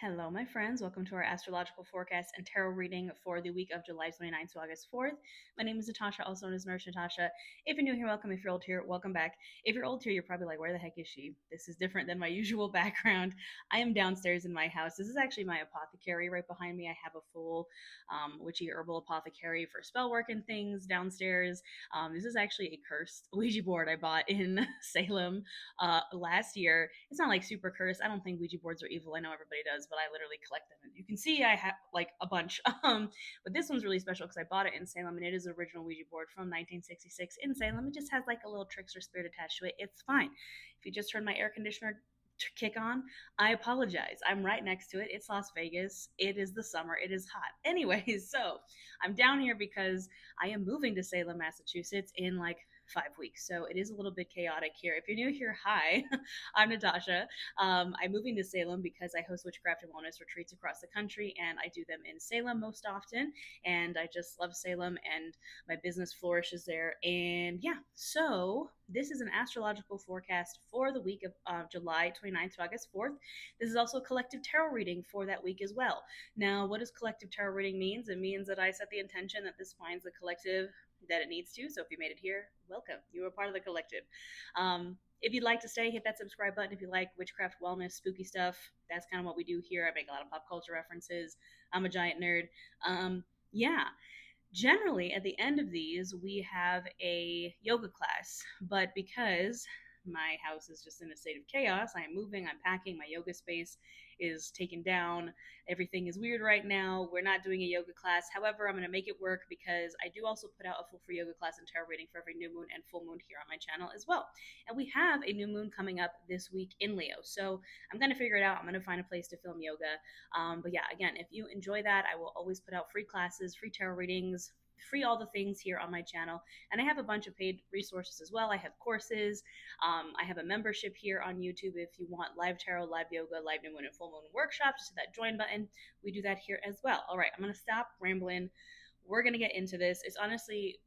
Hello, my friends. Welcome to our astrological forecast and tarot reading for the week of July 29th to August 4th. My name is Natasha, also known as Nurse Natasha. If you're new here, welcome. If you're old here, welcome back. If you're old here, you're probably like, where the heck is she? This is different than my usual background. I am downstairs in my house. This is actually my apothecary right behind me. I have a full witchy herbal apothecary for spell work and things downstairs. This is actually a cursed Ouija board I bought in Salem last year. It's not like super cursed. I don't think Ouija boards are evil. I know everybody does, but I literally collect them. And you can see I have like a bunch. But this one's really special because I bought it in Salem and it is an original Ouija board from 1966 in Salem. It just has like a little trickster spirit attached to it. It's fine. If you just heard my air conditioner kick on, I apologize. I'm right next to it. It's Las Vegas. It is the summer. It is hot. Anyways, so I'm down here because I am moving to Salem, Massachusetts in like 5 weeks. So it is a little bit chaotic here. If you're new here, hi, I'm Natasha. I'm moving to Salem because I host witchcraft and wellness retreats across the country, and I do them in Salem most often. And I just love Salem, and my business flourishes there. And yeah, so this is an astrological forecast for the week of July 29th to August 4th. This is also a collective tarot reading for that week as well. Now, what does collective tarot reading means? It means that I set the intention that this finds the collective that it needs to. So if you made it here, welcome. You are part of the collective. If you'd like to stay, hit that subscribe button. If you like witchcraft, wellness, spooky stuff, that's kind of what we do here. I make a lot of pop culture references. I'm a giant nerd. Yeah. Generally, at the end of these, we have a yoga class, but because my house is just in a state of chaos, I am moving, I'm packing, my yoga space is taken down. Everything is weird right now. We're not doing a yoga class. However, I'm going to make it work because I do also put out a full free yoga class and tarot reading for every new moon and full moon here on my channel as well. And we have a new moon coming up this week in Leo. So I'm going to figure it out. I'm going to find a place to film yoga. But yeah, again, if you enjoy that, I will always put out free classes, free tarot readings, free all the things here on my channel. And I have a bunch of paid resources as well. I have courses. I have a membership here on YouTube if you want live tarot, live yoga, live new moon and full moon workshops. Just hit that join button. We do that here as well. All right, I'm going to stop rambling. We're going to get into this. It's honestly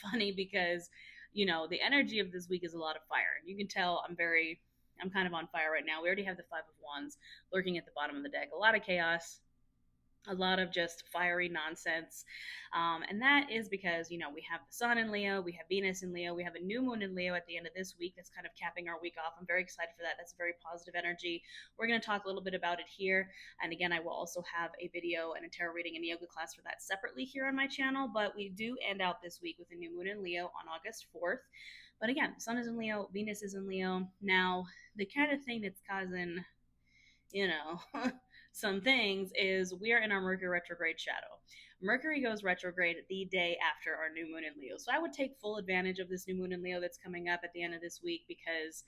funny because, you know, the energy of this week is a lot of fire. You can tell I'm kind of on fire right now. We already have the Five of Wands lurking at the bottom of the deck. A lot of chaos, a lot of just fiery nonsense. And that is because, you know, we have the sun in Leo, we have Venus in Leo, we have a new moon in Leo at the end of this week. That's kind of capping our week off. I'm very excited for that. That's a very positive energy. We're going to talk a little bit about it here. And again, I will also have a video and a tarot reading and yoga class for that separately here on my channel. But we do end out this week with a new moon in Leo on August 4th. But again, sun is in Leo, Venus is in Leo. Now, the kind of thing that's causing, you know, some things is we are in our Mercury retrograde shadow. Mercury goes retrograde the day after our new moon in Leo. So I would take full advantage of this new moon in Leo that's coming up at the end of this week because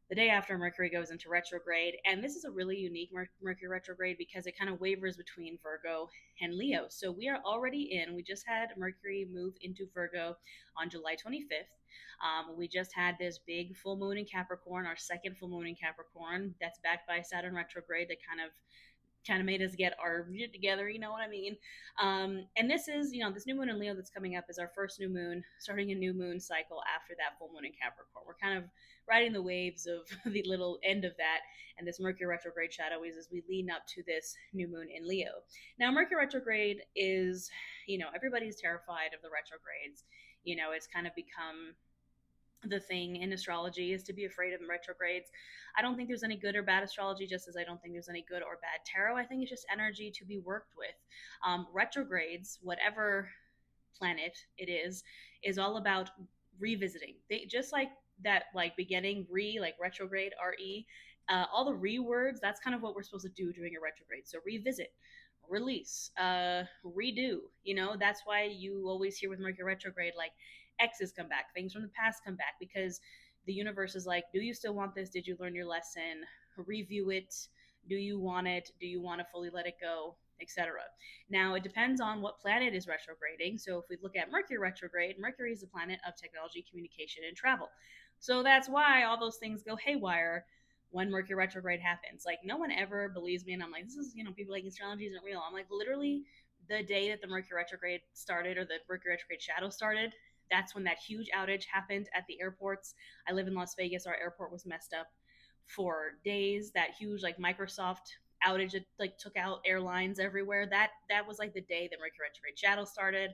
the day after Mercury goes into retrograde. And this is a really unique Mercury retrograde because it kind of wavers between Virgo and Leo. So we are already we just had Mercury move into Virgo on July 25th. We just had this big full moon in Capricorn, our second full moon in Capricorn, that's backed by Saturn retrograde that kind of made us get our shit together, you know what I mean? And this is, you know, this new moon in Leo that's coming up is our first new moon, starting a new moon cycle after that full moon in Capricorn. We're kind of riding the waves of the little end of that, and this Mercury retrograde shadow is as we lean up to this new moon in Leo. Now, Mercury retrograde is, you know, everybody's terrified of the retrogrades. You know, it's kind of become the thing in astrology is to be afraid of retrogrades. I don't think there's any good or bad astrology, just as I don't think there's any good or bad tarot. I think it's just energy to be worked with. Retrogrades, whatever planet it is all about revisiting. They just like that, like beginning like retrograde, re. All the re words, that's kind of what we're supposed to do during a retrograde. So revisit, release, redo. You know, that's why you always hear with Mercury retrograde, like exes come back, things from the past come back, because the universe is like, do you still want this? Did you learn your lesson? Review it. Do you want it? Do you want to fully let it go? Etc. Now, it depends on what planet is retrograding. So if we look at Mercury retrograde, Mercury is the planet of technology, communication, and travel. So that's why all those things go haywire when Mercury retrograde happens. Like, no one ever believes me, and I'm like, this is, you know, people like astrology isn't real. I'm like, literally, the day that the Mercury retrograde started, or the Mercury retrograde shadow started, that's when that huge outage happened at the airports. I live in Las Vegas. Our airport was messed up for days. That huge, like, Microsoft outage that like took out airlines everywhere. That was like the day that Mercury retrograde shadow started.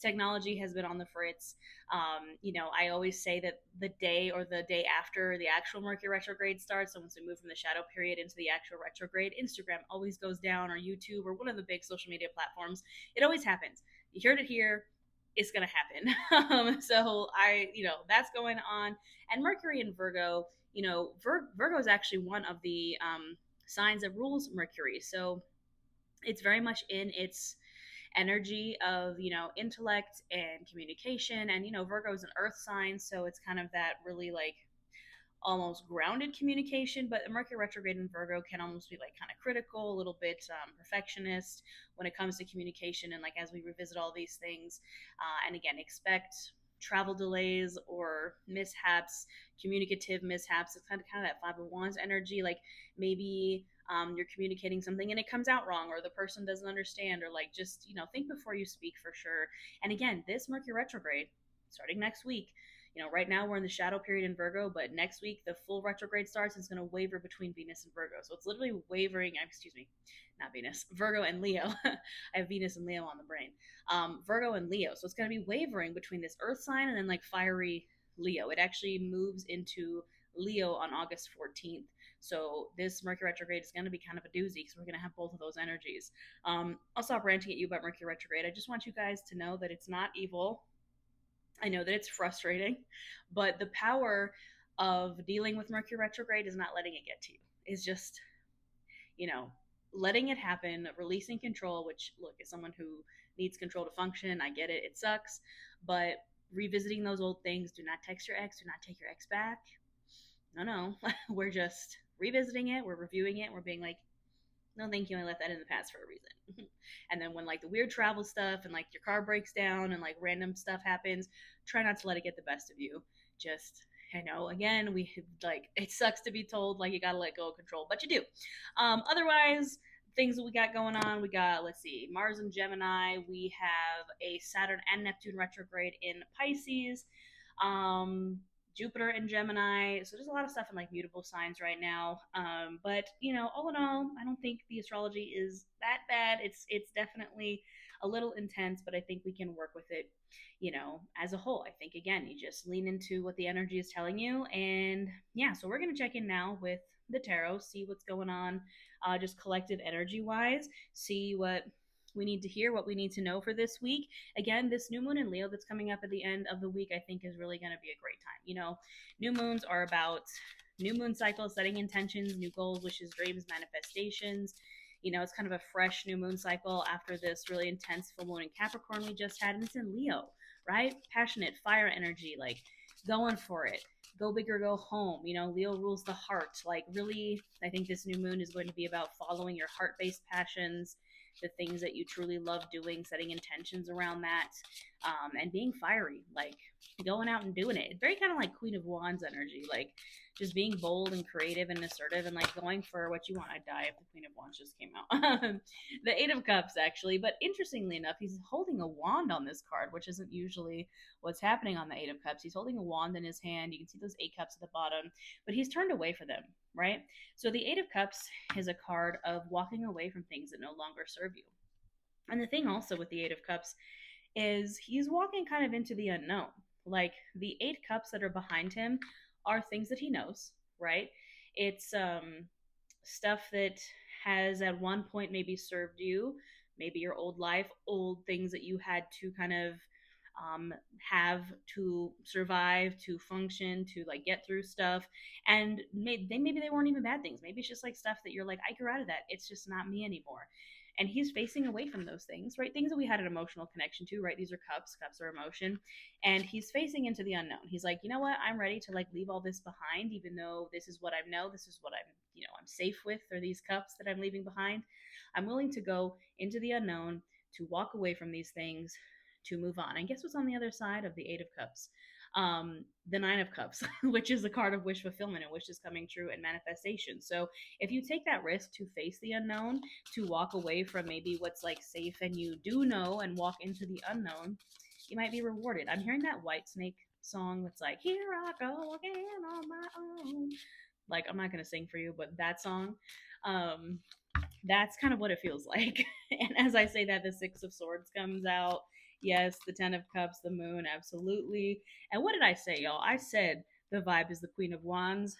Technology has been on the fritz. I always say that the day or the day after the actual Mercury retrograde starts, so once we move from the shadow period into the actual retrograde, Instagram always goes down, or YouTube, or one of the big social media platforms. It always happens. You heard it here. It's gonna happen. So that's going on, and Mercury in Virgo. Virgo is actually one of the signs that rules Mercury. So it's very much in its energy of intellect and communication, and Virgo is an earth sign, so it's kind of that really like almost grounded communication. But Mercury retrograde in Virgo can almost be like kind of critical, a little bit perfectionist when it comes to communication. And like as we revisit all these things, and again, expect travel delays or mishaps, communicative mishaps. It's kind of that Five of Wands energy. Like maybe you're communicating something and it comes out wrong, or the person doesn't understand, or like just think before you speak for sure. And again, this Mercury retrograde starting next week, right now we're in the shadow period in Virgo, but next week the full retrograde starts. It's going to waver between Venus and Virgo. So it's literally wavering, excuse me, not Venus, Virgo and Leo. I have Venus and Leo on the brain. Virgo and Leo. So it's going to be wavering between this earth sign and then like fiery Leo. It actually moves into Leo on August 14th. So this Mercury retrograde is going to be kind of a doozy because we're going to have both of those energies. I'll stop ranting at you about Mercury retrograde. I just want you guys to know that it's not evil. I know that it's frustrating, but the power of dealing with Mercury retrograde is not letting it get to you. It's just, letting it happen, releasing control, which, look, as someone who needs control to function, I get it. It sucks. But revisiting those old things, do not text your ex, do not take your ex back. No. We're just revisiting it. We're reviewing it. We're being like, no, thank you. I left that in the past for a reason. And then when like the weird travel stuff and like your car breaks down and like random stuff happens, try not to let it get the best of you. Just, again, we like, it sucks to be told like you got to let go of control, but you do. Otherwise, things that we got going on, we got, let's see, Mars and Gemini. We have a Saturn and Neptune retrograde in Pisces. Jupiter in Gemini. So there's a lot of stuff in like mutable signs right now. But all in all, I don't think the astrology is that bad. It's definitely a little intense, but I think we can work with it, as a whole. I think again, you just lean into what the energy is telling you. And yeah, so we're gonna check in now with the tarot, see what's going on, just collective energy wise, see what we need to hear, what we need to know for this week. Again, this new moon in Leo that's coming up at the end of the week, I think is really going to be a great time. New moons are about new moon cycles, setting intentions, new goals, wishes, dreams, manifestations. It's kind of a fresh new moon cycle after this really intense full moon in Capricorn we just had, and it's in Leo, right? Passionate, fire energy, like going for it. Go big or go home. Leo rules the heart. Like, really, I think this new moon is going to be about following your heart based passions, the things that you truly love doing, setting intentions around that, and being fiery, like going out and doing it. Very kind of like Queen of Wands energy, like just being bold and creative and assertive and like going for what you want. I'd die if the Queen of Wands just came out. The Eight of Cups, actually. But interestingly enough, he's holding a wand on this card, which isn't usually what's happening on the Eight of Cups. He's holding a wand in his hand. You can see those 8 cups at the bottom, but he's turned away from them, right? So the Eight of Cups is a card of walking away from things that no longer serve you. And the thing also with the Eight of Cups is he's walking kind of into the unknown. Like the 8 cups that are behind him are things that he knows, right? It's stuff that has at one point maybe served you, maybe your old life, old things that you had to kind of have to survive, to function, to like get through stuff. And maybe they weren't even bad things. Maybe it's just like stuff that you're like, I grew out of that. It's just not me anymore. And he's facing away from those things, right? Things that we had an emotional connection to, right? These are cups. Cups are emotion. And he's facing into the unknown. He's like, you know what? I'm ready to like leave all this behind, even though this is what I know. This is what I'm safe with, are these cups that I'm leaving behind. I'm willing to go into the unknown, to walk away from these things, to move on. And guess what's on the other side of the 8 of Cups? The 9 of Cups, which is the card of wish fulfillment and wishes coming true and manifestation. So if you take that risk to face the unknown, to walk away from maybe what's like safe and you do know and walk into the unknown, you might be rewarded. I'm hearing that Whitesnake song that's like, here I go again on my own. Like, I'm not going to sing for you, but that song, That's kind of what it feels like. And as I say that, the Six of Swords comes out. Yes, the Ten of Cups, the Moon, absolutely. And what did I say, y'all? I said the vibe is the Queen of Wands.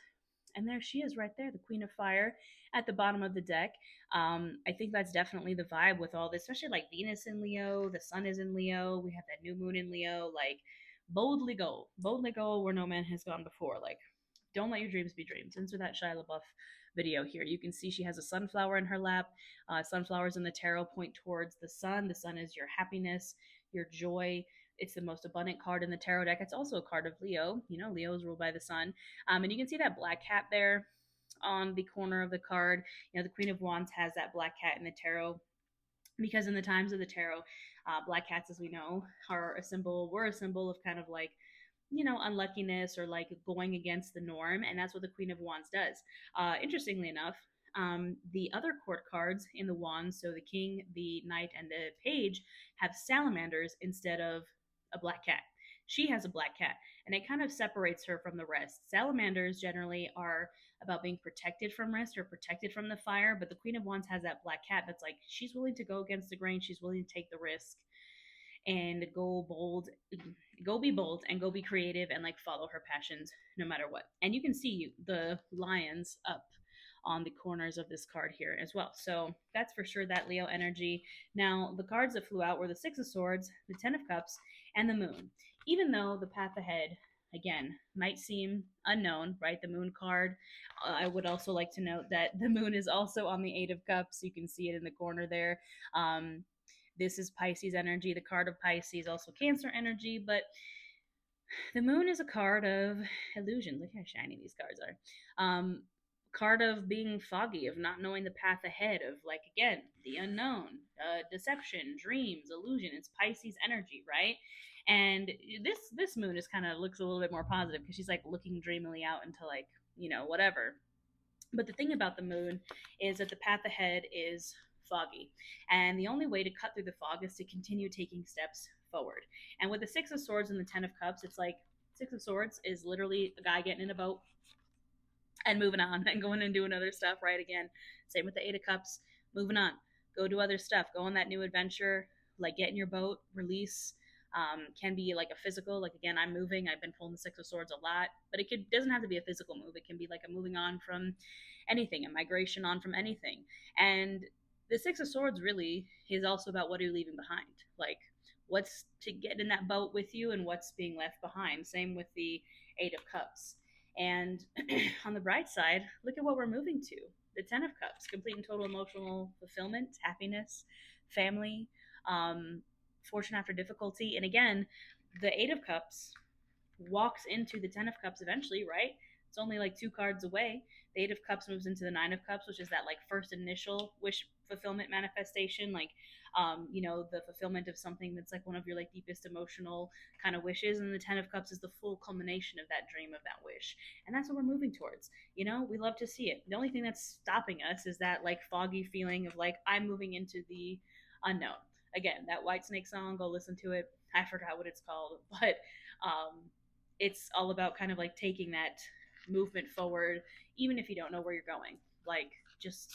And there she is right there, the Queen of Fire at the bottom of the deck. I think that's definitely the vibe with all this, especially like Venus in Leo, the Sun is in Leo, we have that new moon in Leo. Like, boldly go where no man has gone before. Like, don't let your dreams be dreams. Insert that Shia LaBeouf video here. You can see she has a sunflower in her lap. Sunflowers in the tarot point towards the sun. The sun is your happiness, your joy. It's the most abundant card in the tarot deck. It's also a card of Leo. You know, Leo is ruled by the sun. And you can see that black cat there on the corner of the card. You know, the Queen of Wands has that black cat in the tarot because in the times of the tarot, black cats, as we know, are a symbol. We're a symbol of kind of like, you know, unluckiness or like going against the norm, and that's what the Queen of Wands does. Interestingly enough, the other court cards in the wands, so the king, the knight, and the page, have salamanders instead of a black cat. She has a black cat, and it kind of separates her from the rest. Salamanders generally are about being protected from risk or protected from the fire, but the Queen of Wands has that black cat that's like, she's willing to go against the grain, she's willing to take the risk and go bold, go be bold and go be creative and like follow her passions no matter what. And you can see the lions up on the corners of this card here as well. So that's for sure that Leo energy. Now, the cards that flew out were the Six of Swords, the Ten of Cups, and the Moon. Even though the path ahead, again, might seem unknown, right? The Moon card. I would also like to note that the Moon is also on the Eight of Cups. You can see it in the corner there. This is Pisces energy, the card of Pisces, also Cancer energy, but the moon is a card of illusion. Look how shiny these cards are. Card of being foggy, of not knowing the path ahead, of like again the unknown, deception, dreams, illusion. It's Pisces energy, right? And this moon is kind of looks a little bit more positive because she's like looking dreamily out into like, you know, whatever. But the thing about the moon is that the path ahead is foggy. And the only way to cut through the fog is to continue taking steps forward. And with the Six of Swords and the Ten of Cups, it's like Six of Swords is literally a guy getting in a boat and moving on and going and doing other stuff, right? Again, same with the Eight of Cups, moving on, go do other stuff, go on that new adventure, like get in your boat, release. Can be like a physical, like again, I'm moving. I've been pulling the Six of Swords a lot, but doesn't have to be a physical move. It can be like a moving on from anything, a migration on from anything. And the Six of Swords really is also about what are you leaving behind, like what's to get in that boat with you and what's being left behind. Same with the Eight of Cups. And on the bright side, look at what we're moving to. The Ten of Cups, complete and total emotional fulfillment, happiness, family, fortune after difficulty. And again, the Eight of Cups walks into the Ten of Cups eventually, right? It's only like two cards away. The Eight of Cups moves into the Nine of Cups, which is that like first initial wish fulfillment manifestation, like you know, the fulfillment of something that's like one of your like deepest emotional kind of wishes. And the Ten of Cups is the full culmination of that dream of that wish. And that's what we're moving towards. You know, we love to see it. The only thing that's stopping us is that like foggy feeling of like I'm moving into the unknown. Again, that Whitesnake song, go listen to it. I forgot what it's called, but it's all about kind of like taking that movement forward, even if you don't know where you're going. Like just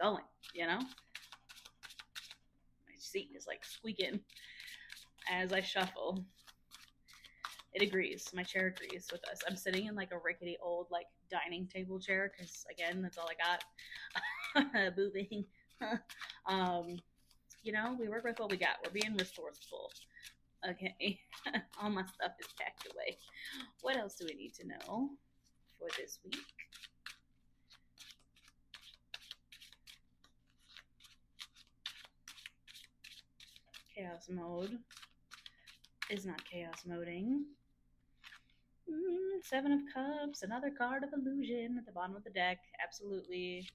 going, you know? My seat is like squeaking as I shuffle. It agrees. My chair agrees with us. I'm sitting in like a rickety old like dining table chair because again, that's all I got. Moving. You know, we work with what we got. We're being resourceful. Okay. All my stuff is packed away. What else do we need to know for this week? Chaos mode is not chaos moding. Seven of Cups, another card of illusion at the bottom of the deck. Absolutely.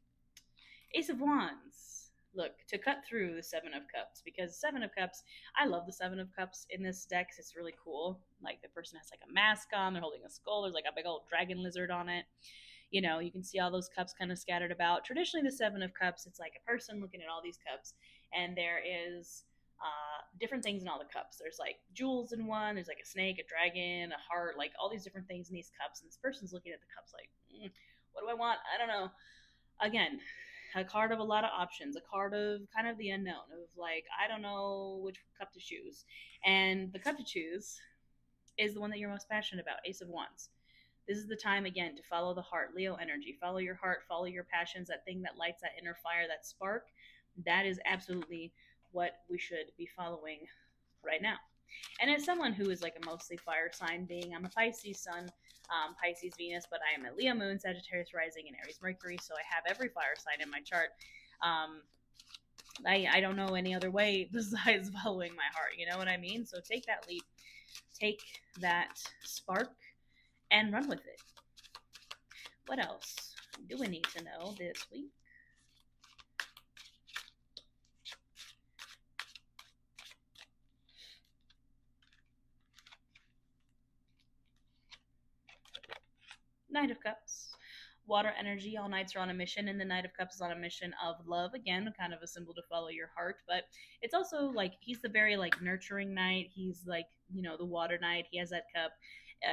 Ace of Wands. Look, to cut through the Seven of Cups, because Seven of Cups, I love the Seven of Cups in this deck. It's really cool. Like the person has like a mask on, they're holding a skull, there's like a big old dragon lizard on it. You know, you can see all those cups kind of scattered about. Traditionally, the Seven of Cups, it's like a person looking at all these cups, and there is different things in all the cups. There's like jewels in one, there's like a snake, a dragon, a heart, like all these different things in these cups. And this person's looking at the cups like, what do I want? I don't know. Again, a card of a lot of options, a card of kind of the unknown, of like, I don't know which cup to choose. And the cup to choose is the one that you're most passionate about, Ace of Wands. This is the time again to follow the heart, Leo energy. Follow your heart, follow your passions, that thing that lights that inner fire, that spark. That is absolutely what we should be following right now. And as someone who is like a mostly fire sign being, I'm a Pisces sun, Pisces Venus, but I am a Leo moon, Sagittarius rising, and Aries Mercury, so I have every fire sign in my chart. Um, I don't know any other way besides following my heart. You know what I mean? So take that leap, take that spark, and run with it. What else do we need to know this week? Knight of Cups. Water energy, all knights are on a mission, and the Knight of Cups is on a mission of love. Again, kind of a symbol to follow your heart, but it's also like he's the very like nurturing knight. He's like, you know, the water knight. He has that cup.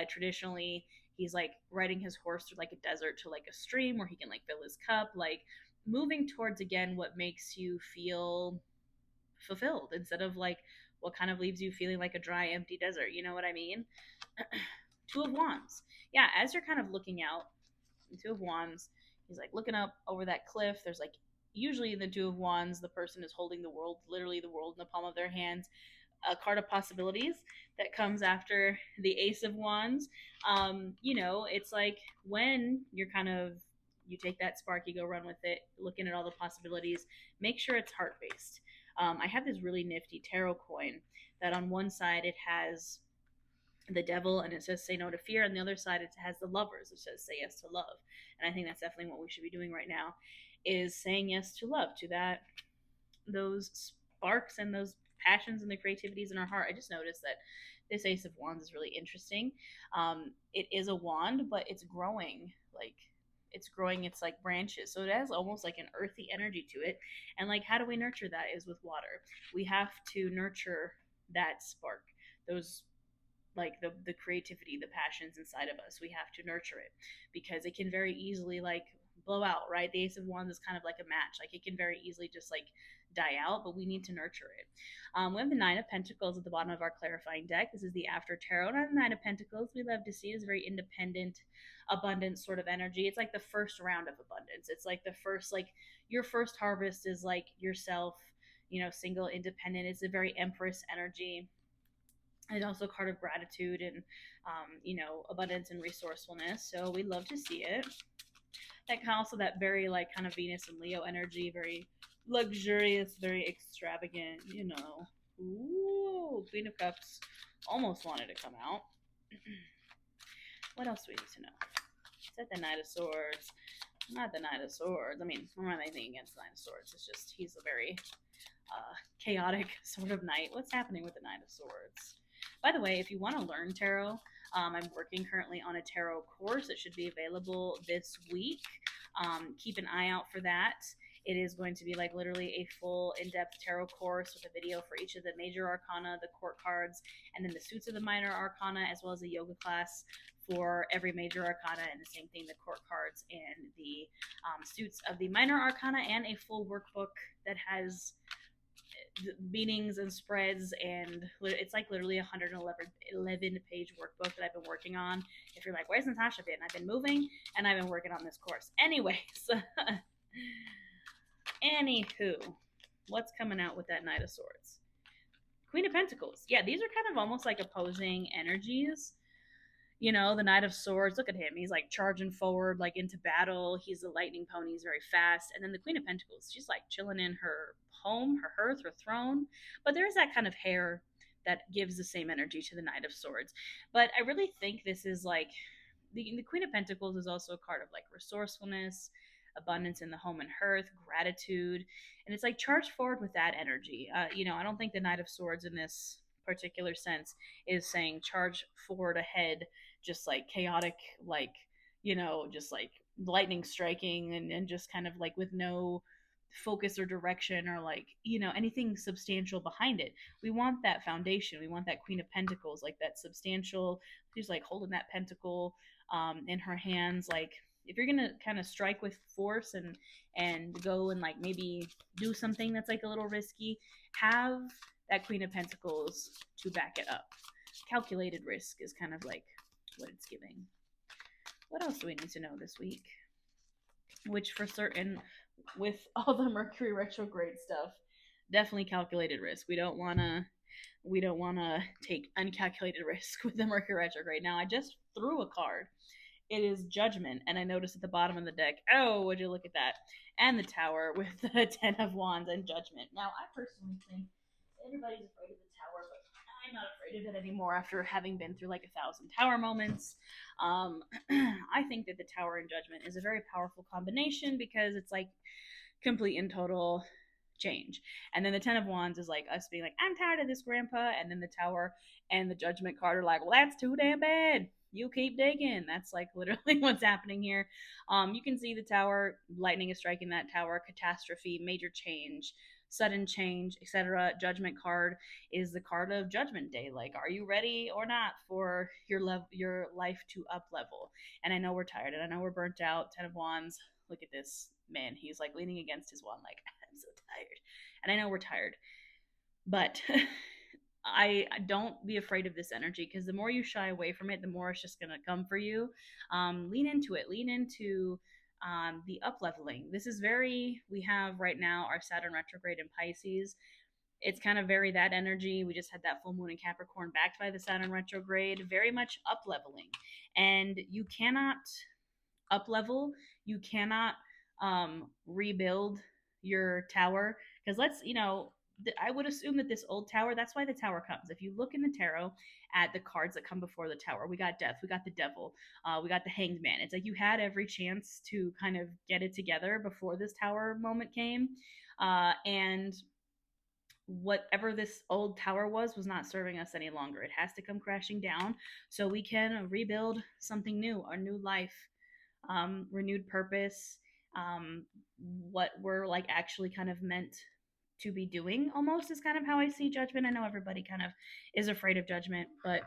Traditionally, he's like riding his horse through like a desert to like a stream where he can like fill his cup, like moving towards again what makes you feel fulfilled instead of like what kind of leaves you feeling like a dry, empty desert. You know what I mean? Two of Wands. Yeah, as you're kind of looking out, the Two of Wands, he's like looking up over that cliff. There's like usually in the Two of Wands, the person is holding the world, literally the world in the palm of their hands. A card of possibilities that comes after the Ace of Wands. You know, it's like when you're kind of you take that spark, you go run with it, looking at all the possibilities. Make sure it's heart based. I have this really nifty tarot coin that on one side it has the devil and it says say no to fear, and the other side it has the lovers, it says say yes to love. And I think that's definitely what we should be doing right now, is saying yes to love, to that those sparks and those passions and the creativities in our heart. I just noticed that this Ace of Wands is really interesting. It is a wand, but it's growing, like it's growing its like branches, so it has almost like an earthy energy to it. And like, how do we nurture that? Is with water. We have to nurture that spark, those like the creativity, the passions inside of us. We have to nurture it because it can very easily like blow out, right? The Ace of Wands is kind of like a match. Like it can very easily just like die out, but we need to nurture it. We have the Nine of Pentacles at the bottom of our clarifying deck. This is the after tarot. And the Nine of Pentacles, we love to see, is very independent, abundant sort of energy. It's like the first round of abundance. It's like the first, like your first harvest is like yourself, you know, single, independent. It's a very Empress energy. It's also a card of gratitude and, you know, abundance and resourcefulness. So we love to see it. That kind of also that very like kind of Venus and Leo energy, very luxurious, very extravagant, you know. Ooh, Queen of Cups almost wanted to come out. What else do we need to know? Is that the Knight of Swords? Not the Knight of Swords. I mean, I'm not anything against the Knight of Swords. It's just he's a very chaotic sort of knight. What's happening with the Knight of Swords? By the way, if you want to learn tarot, I'm working currently on a tarot course. It should be available this week. Keep an eye out for that. It is going to be like literally a full in-depth tarot course with a video for each of the major arcana, the court cards, and then the suits of the minor arcana, as well as a yoga class for every major arcana, and the same thing, the court cards and the suits of the minor arcana, and a full workbook that has meanings and spreads, and it's like literally 111 page workbook that I've been working on. If you're like, where's Natasha been? I've been moving and I've been working on this course. Anyways, anywho, what's coming out with that Knight of Swords? Queen of Pentacles. Yeah, these are kind of almost like opposing energies. You know, the Knight of Swords, look at him. He's like charging forward, like into battle. He's a lightning pony. He's very fast. And then the Queen of Pentacles, she's like chilling in her home, her hearth, her throne. But there is that kind of hair that gives the same energy to the Knight of Swords. But I really think this is like, the Queen of Pentacles is also a card of like resourcefulness, abundance in the home and hearth, gratitude. And it's like charge forward with that energy. You know, I don't think the Knight of Swords in this particular sense is saying charge forward ahead, just like chaotic, like, you know, just like lightning striking and just kind of like with no focus or direction or like, you know, anything substantial behind it. We want that foundation. We want that Queen of Pentacles, like that substantial, she's like holding that pentacle in her hands, like, if you're gonna kind of strike with force and go and like maybe do something that's like a little risky, have that Queen of Pentacles to back it up. Calculated risk is kind of like what it's giving. What else do we need to know this week? Which for certain, with all the Mercury retrograde stuff, definitely calculated risk. We don't want to take uncalculated risk with the Mercury retrograde. Now I just threw a card. It is Judgment, and I noticed at the bottom of the deck, oh, would you look at that? And the Tower with the Ten of Wands and Judgment. Now I personally think everybody's afraid of the Tower, but I'm not afraid of it anymore after having been through like 1,000 Tower moments. I think that the Tower and Judgment is a very powerful combination because it's like complete and total change. And then the Ten of Wands is like us being like, I'm tired of this, Grandpa. And then the Tower and the Judgment card are like, well, that's too damn bad. You keep digging. That's like literally what's happening here. You can see the Tower, lightning is striking that tower, catastrophe, major change, sudden change, etc. Judgment card is the card of Judgment Day. Like, are you ready or not for your life to up level? And I know we're tired, and I know we're burnt out. Ten of Wands. Look at this man. He's like leaning against his wand, like, I'm so tired. And I know we're tired, but I don't be afraid of this energy, because the more you shy away from it, the more it's just gonna come for you. Lean into it. Lean into the up leveling. This is very. We have right now our Saturn retrograde in Pisces. It's kind of very that energy. We just had that full moon in Capricorn, backed by the Saturn retrograde. Very much up leveling, and you cannot up level. You cannot rebuild your tower, because I would assume that this old tower, that's why the Tower comes. If you look in the tarot at the cards that come before the Tower, we got Death, we got the Devil, we got the Hanged Man. It's like you had every chance to kind of get it together before this Tower moment came, and whatever this old tower was not serving us any longer. It has to come crashing down so we can rebuild something new, our new life, renewed purpose, what we're like actually kind of meant to be doing, almost, is kind of how I see Judgment. I know everybody kind of is afraid of Judgment, but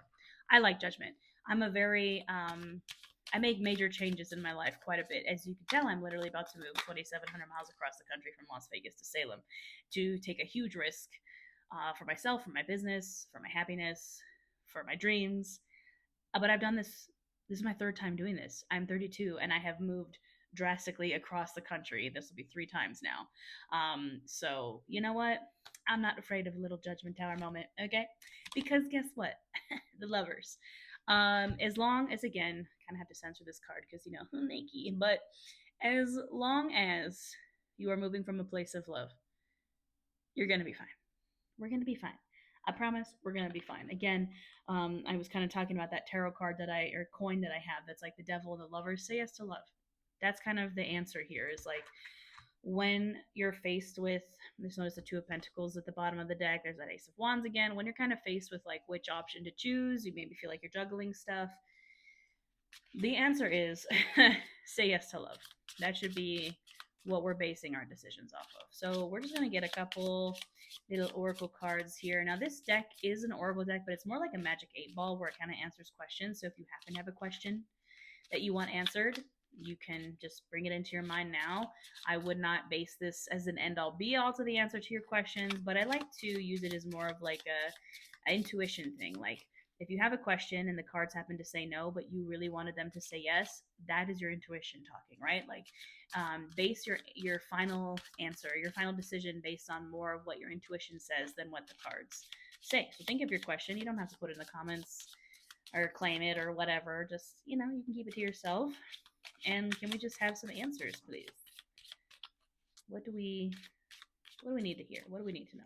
I like Judgment. I'm a very I make major changes in my life quite a bit. As you can tell, I'm literally about to move 2,700 miles across the country from Las Vegas to Salem to take a huge risk for myself, for my business, for my happiness, for my dreams. But I've done this. This is my third time doing this. I'm 32 and I have moved drastically across the country. This will be 3 times now. So you know what? I'm not afraid of a little Judgment Tower moment, okay? Because guess what? The Lovers. As long as, again, kind of have to censor this card because, Nikki, but as long as you are moving from a place of love, you're going to be fine. We're going to be fine. I promise we're going to be fine. Again, I was kind of talking about that tarot card or coin that I have that's like the Devil and the Lovers. Say yes to love. That's kind of the answer here, is like when you're faced with, just notice the Two of Pentacles at the bottom of the deck, there's that Ace of Wands again. When you're kind of faced with like which option to choose, you maybe feel like you're juggling stuff. The answer is say yes to love. That should be what we're basing our decisions off of. So we're just going to get a couple little oracle cards here. Now this deck is an oracle deck, but it's more like a magic 8-ball where it kind of answers questions. So if you happen to have a question that you want answered, you can just bring it into your mind now. I would not base this as an end-all be-all to the answer to your questions, but I like to use it as more of like a intuition thing. Like if you have a question and the cards happen to say no, but you really wanted them to say yes, that is your intuition talking, right? Like base your final answer, your final decision based on more of what your intuition says than what the cards say. So think of your question. You don't have to put it in the comments or claim it or whatever. Just, you can keep it to yourself. And can we just have some answers, please? What do we need to hear? What do we need to know?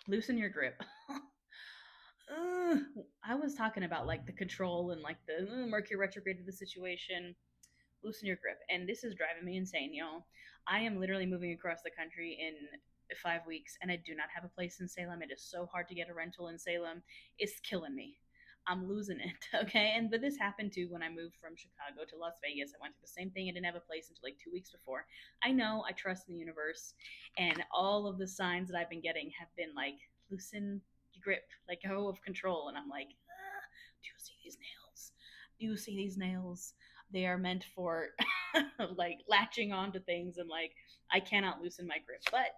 Loosen your grip. I was talking about like the control and like the Mercury retrograde of the situation. Loosen your grip. And this is driving me insane, y'all. I am literally moving across the country in 5 weeks and I do not have a place in Salem. It is so hard to get a rental in Salem. It's killing me. I'm losing it, okay? But this happened too when I moved from Chicago to Las Vegas. I went through the same thing. I didn't have a place until like 2 weeks before. I know, I trust in the universe, and all of the signs that I've been getting have been like, loosen your grip, like go of control. And I'm like, do you see these nails? you see these nails, they are meant for like latching onto things, and like I cannot loosen my grip. But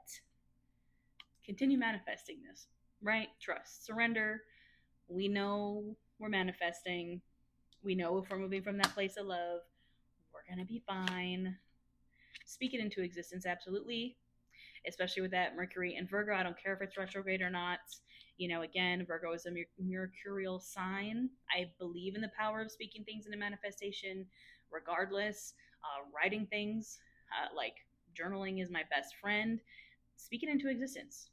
continue manifesting this, right? Trust, surrender. We know we're manifesting. We know if we're moving from that place of love, we're going to be fine. Speak it into existence, absolutely. Especially with that Mercury and Virgo. I don't care if it's retrograde or not. You know, again, Virgo is a mercurial sign. I believe in the power of speaking things into manifestation, regardless. Writing things, like journaling is my best friend. Speak it into existence.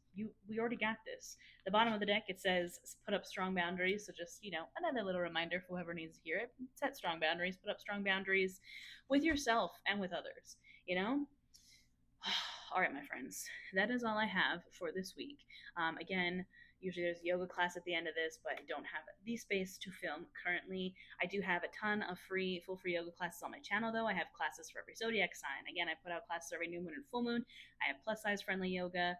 We already got this. The bottom of the deck, it says put up strong boundaries. So just, another little reminder for whoever needs to hear it. Set strong boundaries, put up strong boundaries with yourself and with others, you know? All right, my friends, that is all I have for this week. Again, usually there's a yoga class at the end of this, but I don't have the space to film currently. I do have a ton of full free yoga classes on my channel, though. I have classes for every zodiac sign. Again, I put out classes every new moon and full moon. I have plus size friendly yoga,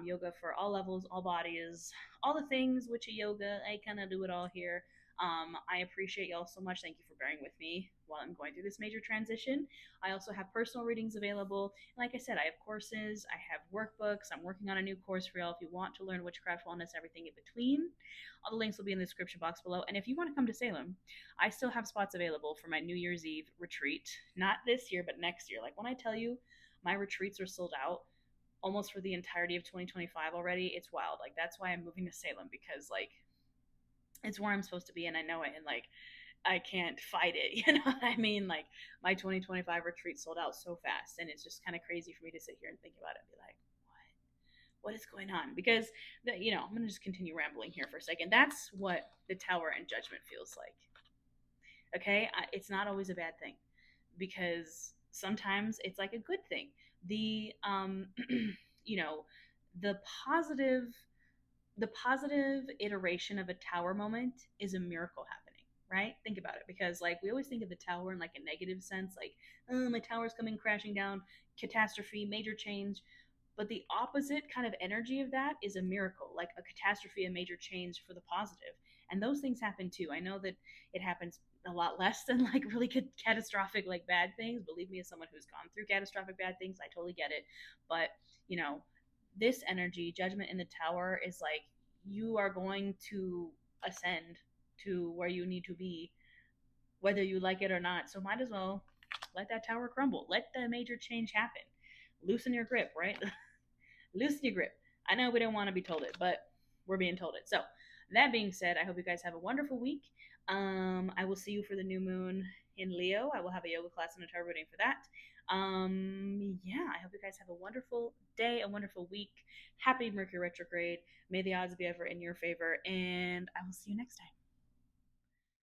yoga for all levels, all bodies, all the things which a yoga. I kind of do it all here. I appreciate y'all so much. Thank you for bearing with me while I'm going through this major transition. I also have personal readings available. And like I said, I have courses, I have workbooks. I'm working on a new course for y'all if you want to learn witchcraft, wellness, everything in between. All the links will be in the description box below. And if you want to come to Salem, I still have spots available for my New Year's Eve retreat. Not this year, but next year. Like when I tell you my retreats are sold out almost for the entirety of 2025 already, it's wild. Like that's why I'm moving to Salem, because like it's where I'm supposed to be and I know it, and like I can't fight it. You know what I mean? Like my 2025 retreat sold out so fast, and it's just kind of crazy for me to sit here and think about it and be like, what is going on? Because I'm gonna just continue rambling here for a second. That's what the Tower and Judgment feels like. Okay, it's not always a bad thing, because sometimes it's like a good thing. The you know, the positive the positive iteration of a tower moment is a miracle happening, right? Think about it, because like we always think of the tower in like a negative sense, like, oh, my tower's coming crashing down, catastrophe, major change. But the opposite kind of energy of that is a miracle, like a catastrophe, a major change for the positive. And those things happen too. I know that it happens a lot less than like really catastrophic, like bad things. Believe me, as someone who's gone through catastrophic bad things, I totally get it. But, you know, this energy, Judgment in the Tower, is like you are going to ascend to where you need to be, whether you like it or not. So might as well let that tower crumble. Let the major change happen. Loosen your grip, right? Loosen your grip. I know we don't want to be told it, but we're being told it. So that being said, I hope you guys have a wonderful week. I will see you for the new moon in Leo. I will have a yoga class and a tarot reading for that. Yeah, I hope you guys have a wonderful day, a wonderful week. Happy Mercury retrograde. May the odds be ever in your favor, and I will see you next time.